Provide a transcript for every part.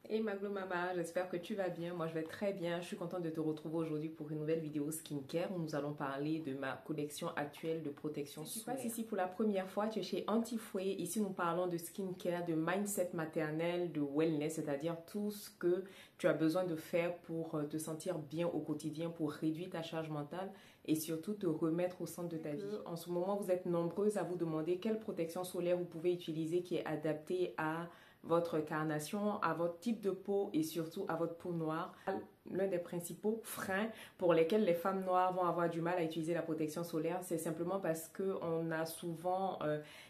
Hey Maglo Mama, j'espère que tu vas bien. Moi je vais très bien. Je suis contente de te retrouver aujourd'hui pour une nouvelle vidéo skincare où nous allons parler de ma collection actuelle de protection solaire. Si tu passes ici pour la première fois, tu es chez Antifouet. Ici nous parlons de skincare, de mindset maternel, de wellness, c'est-à-dire tout ce que tu as besoin de faire pour te sentir bien au quotidien, pour réduire ta charge mentale et surtout te remettre au centre de ta vie. En ce moment, vous êtes nombreuses à vous demander quelle protection solaire vous pouvez utiliser qui est adaptée à votre carnation, à votre type de peau et surtout à votre peau noire. L'un des principaux freins pour lesquels les femmes noires vont avoir du mal à utiliser la protection solaire, c'est simplement parce qu'on a souvent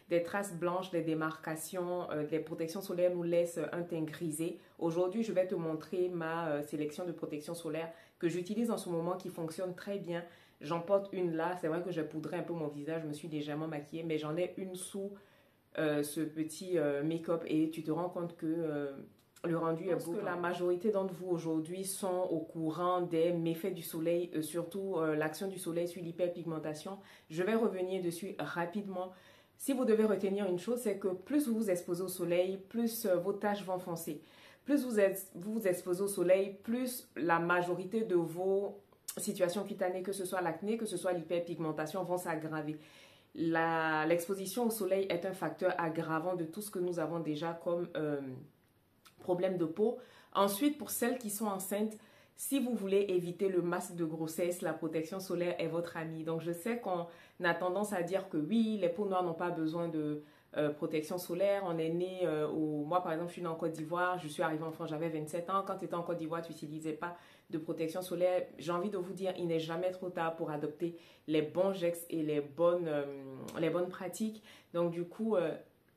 des traces blanches, des démarcations. Les protections solaires nous laissent un teint grisé. Aujourd'hui, je vais te montrer ma sélection de protection solaire que j'utilise en ce moment qui fonctionne très bien. J'en porte une là. C'est vrai que j'ai poudré un peu mon visage, je me suis légèrement maquillée, mais j'en ai une sous ce petit make-up et tu te rends compte que le rendu est beau. Que la majorité d'entre vous aujourd'hui sont au courant des méfaits du soleil, surtout l'action du soleil sur l'hyperpigmentation. Je vais revenir dessus rapidement. Si vous devez retenir une chose, c'est que plus vous vous exposez au soleil, plus vos taches vont foncer. Plus vous vous exposez au soleil, plus la majorité de vos situations cutanées, que ce soit l'acné, que ce soit l'hyperpigmentation, vont s'aggraver. L'exposition au soleil est un facteur aggravant de tout ce que nous avons déjà comme problème de peau. Ensuite, pour celles qui sont enceintes, si vous voulez éviter le masque de grossesse, la protection solaire est votre amie. Donc, je sais qu'on a tendance à dire que oui, les peaux noires n'ont pas besoin de protection solaire. On est né Moi, par exemple, je suis née en Côte d'Ivoire. Je suis arrivée en France, j'avais 27 ans. Quand tu étais en Côte d'Ivoire, tu n'utilisais pas de protection solaire. J'ai envie de vous dire, il n'est jamais trop tard pour adopter les bons gestes et les bonnes pratiques. Donc, du coup,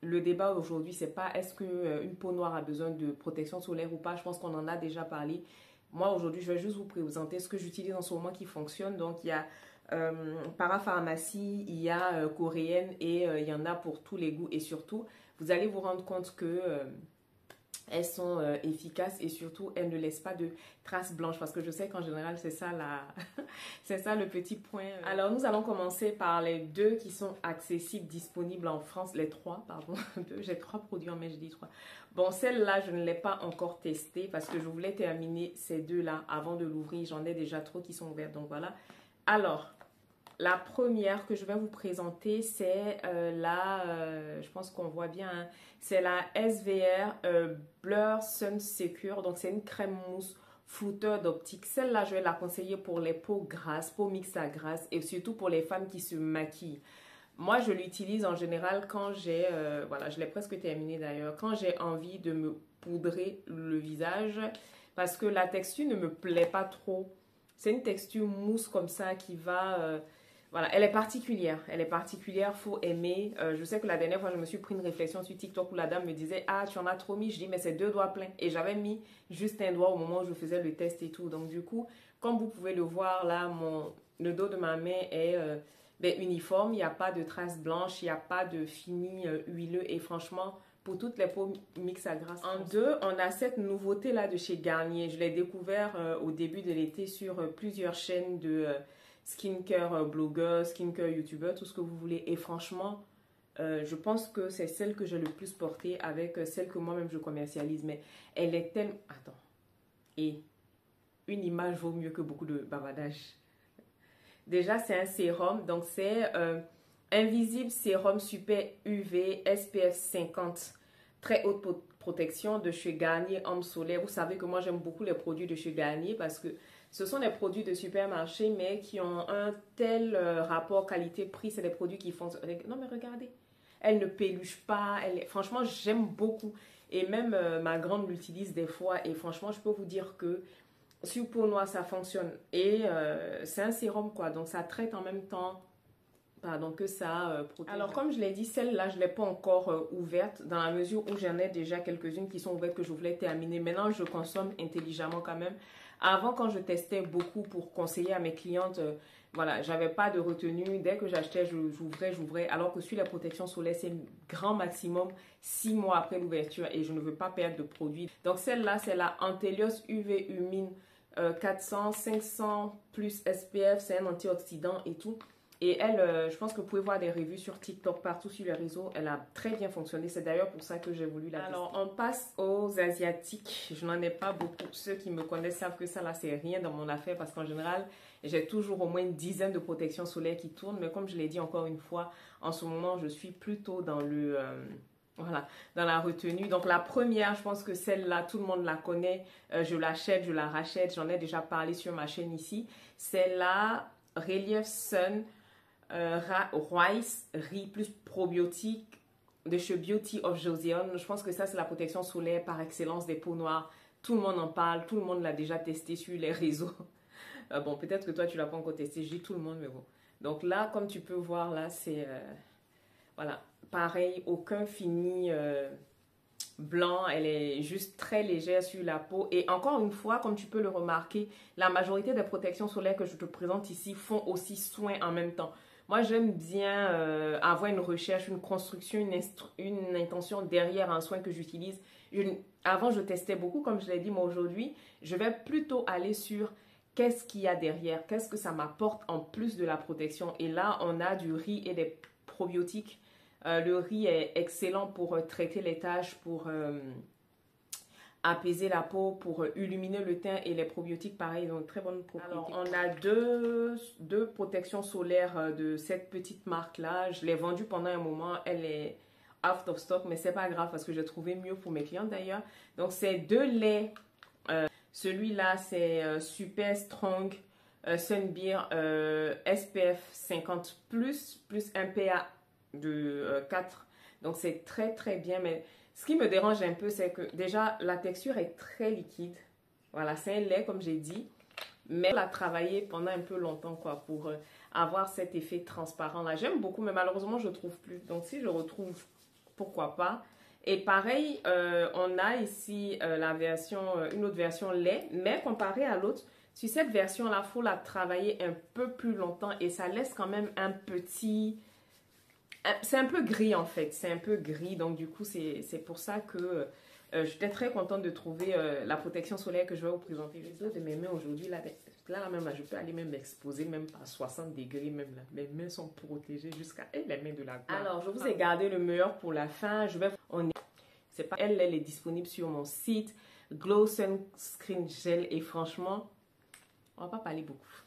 le débat aujourd'hui, c'est pas est-ce qu'une peau noire a besoin de protection solaire ou pas. Je pense qu'on en a déjà parlé. Moi, aujourd'hui, je vais juste vous présenter ce que j'utilise en ce moment qui fonctionne. Donc, il y a parapharmacie, il y a coréenne et il y en a pour tous les goûts. Et surtout, vous allez vous rendre compte que elles sont efficaces et surtout, elles ne laissent pas de traces blanches parce que je sais qu'en général, c'est ça, c'est ça le petit point. Alors, nous allons commencer par les deux qui sont accessibles, disponibles en France. Les trois, pardon. J'ai trois produits en mai, je dis trois. Bon, celle-là, je ne l'ai pas encore testée parce que je voulais terminer ces deux-là avant de l'ouvrir. J'en ai déjà trop qui sont ouverts, donc voilà. Alors, la première que je vais vous présenter, c'est je pense qu'on voit bien, hein, c'est la SVR Blur Sun Secure. Donc, c'est une crème mousse flouteur d'optique. Celle-là, je vais la conseiller pour les peaux grasses, peaux mixtes à grasses et surtout pour les femmes qui se maquillent. Moi, je l'utilise en général quand j'ai, voilà, je l'ai presque terminé d'ailleurs, quand j'ai envie de me poudrer le visage parce que la texture ne me plaît pas trop. C'est une texture mousse comme ça qui va... voilà, elle est particulière. Elle est particulière, faut aimer. Je sais que la dernière fois, je me suis pris une réflexion sur TikTok où la dame me disait « Ah, tu en as trop mis ?» Je dis « Mais c'est 2 doigts pleins. » Et j'avais mis juste un doigt au moment où je faisais le test et tout. Donc du coup, comme vous pouvez le voir là, le dos de ma main est uniforme. Il n'y a pas de traces blanches, il n'y a pas de fini huileux. Et franchement, pour toutes les peaux mixtes à grasse. En deux, on a cette nouveauté là de chez Garnier. Je l'ai découvert au début de l'été sur plusieurs chaînes de skincare blogueurs, skincare youtubeurs, tout ce que vous voulez. Et franchement, je pense que c'est celle que j'ai le plus portée avec celle que moi-même je commercialise. Mais elle est tellement... Attends. Et une image vaut mieux que beaucoup de bavardage. Déjà, c'est un sérum. Donc, c'est Invisible Sérum Super UV SPF 50. Très haute protection de chez Garnier Homme Solaire. Vous savez que moi, j'aime beaucoup les produits de chez Garnier parce que ce sont des produits de supermarché, mais qui ont un tel rapport qualité-prix. C'est des produits qui font... Non, mais regardez. Elle ne péluche pas. Franchement, j'aime beaucoup. Et même ma grande l'utilise des fois. Et franchement, je peux vous dire que sur peau noire, ça fonctionne. Et c'est un sérum, quoi. Donc, ça traite en même temps... Pardon, que ça protège. Alors, comme je l'ai dit, celle-là, je ne l'ai pas encore ouverte dans la mesure où j'en ai déjà quelques-unes qui sont ouvertes que je voulais terminer. Maintenant, je consomme intelligemment quand même. Avant, quand je testais beaucoup pour conseiller à mes clientes, voilà, j'avais pas de retenue. Dès que j'achetais, j'ouvrais. Alors que sur la protection solaire, c'est grand maximum 6 mois après l'ouverture et je ne veux pas perdre de produit. Donc, celle-là, c'est la Antelios UV Humine 400, 500 plus SPF. C'est un antioxydant et tout. Et elle, je pense que vous pouvez voir des revues sur TikTok, partout sur les réseaux. Elle a très bien fonctionné. C'est d'ailleurs pour ça que j'ai voulu la tester. Alors, on passe aux Asiatiques. Je n'en ai pas beaucoup. Ceux qui me connaissent savent que ça, là, c'est rien dans mon affaire. Parce qu'en général, j'ai toujours au moins une dizaine de protections solaires qui tournent. Mais comme je l'ai dit encore une fois, en ce moment, je suis plutôt dans le... voilà, dans la retenue. Donc, la première, je pense que celle-là, tout le monde la connaît. Je l'achète, je la rachète. J'en ai déjà parlé sur ma chaîne ici. C'est la Relief Sun Rice Riz plus probiotique de chez Beauty of Joseon. Je pense que ça, c'est la protection solaire par excellence des peaux noires. Tout le monde en parle. Tout le monde l'a déjà testé sur les réseaux. Bon, peut-être que toi, tu ne l'as pas encore testé. Je dis tout le monde, mais bon. Donc là, comme tu peux voir, là, c'est... voilà. Pareil, aucun fini blanc. Elle est juste très légère sur la peau. Et encore une fois, comme tu peux le remarquer, la majorité des protections solaires que je te présente ici font aussi soin en même temps. Moi, j'aime bien avoir une recherche, une construction, une intention derrière un soin que j'utilise. Avant, je testais beaucoup, comme je l'ai dit, mais aujourd'hui, je vais plutôt aller sur qu'est-ce qu'il y a derrière, qu'est-ce que ça m'apporte en plus de la protection. Et là, on a du riz et des probiotiques. Le riz est excellent pour traiter les taches, pour apaiser la peau, pour illuminer le teint, et les probiotiques, pareil, donc très bonne propriété. Alors, on a deux protections solaires de cette petite marque-là. Je l'ai vendue pendant un moment. Elle est out of stock, mais c'est pas grave parce que j'ai trouvé mieux pour mes clientes d'ailleurs. Donc, c'est deux laits. Celui-là, c'est Super Strong Sunbeer SPF 50+, plus un PA de 4. Donc, c'est très, très bien, mais... Ce qui me dérange un peu, c'est que déjà, la texture est très liquide. Voilà, c'est un lait, comme j'ai dit. Mais on l'a travaillé pendant un peu longtemps, quoi, pour avoir cet effet transparent. Là, j'aime beaucoup, mais malheureusement, je ne trouve plus. Donc, si je retrouve, pourquoi pas. Et pareil, on a ici la version, une autre version lait. Mais comparé à l'autre, sur cette version-là, il faut la travailler un peu plus longtemps. Et ça laisse quand même un petit... C'est un peu gris en fait, c'est un peu gris, donc du coup c'est pour ça que j'étais très contente de trouver la protection solaire que je vais vous présenter. Les dos de mes mains aujourd'hui, là même, là, je peux aller même m'exposer même à 60 degrés, même là. Mes mains sont protégées jusqu'à les mains de la gloire. Alors je vous ai gardé le meilleur pour la fin. C'est pas elle est disponible sur mon site Glow Sunscreen Gel, et franchement, on va pas parler beaucoup.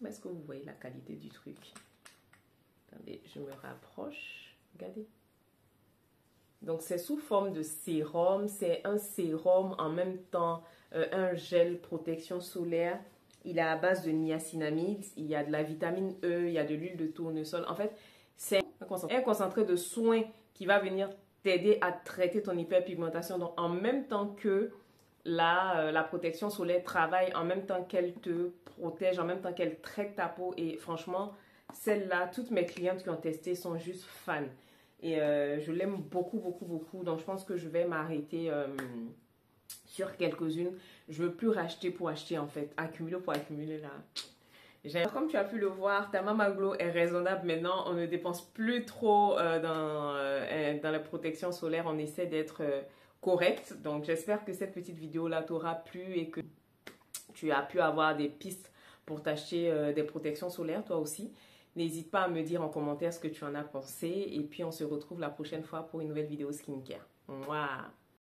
Mais est-ce que vous voyez la qualité du truc? Attendez, je me rapproche. Regardez. Donc, c'est sous forme de sérum. C'est un sérum en même temps, un gel protection solaire. Il est à base de niacinamide. Il y a de la vitamine E. Il y a de l'huile de tournesol. En fait, c'est un concentré de soins qui va venir t'aider à traiter ton hyperpigmentation. Donc, en même temps que la protection solaire travaille, en même temps qu'elle te protège, en même temps qu'elle traite ta peau. Et franchement... Celle-là, toutes mes clientes qui ont testé sont juste fans. Et je l'aime beaucoup, beaucoup, beaucoup. Donc, je pense que je vais m'arrêter sur quelques-unes. Je ne veux plus racheter pour acheter, en fait. Accumuler pour accumuler, là. Comme tu as pu le voir, ta Mama Glow est raisonnable maintenant. On ne dépense plus trop dans la protection solaire. On essaie d'être correct. Donc, j'espère que cette petite vidéo-là t'aura plu et que tu as pu avoir des pistes pour t'acheter des protections solaires, toi aussi. N'hésite pas à me dire en commentaire ce que tu en as pensé. Et puis, on se retrouve la prochaine fois pour une nouvelle vidéo skincare. Mouah.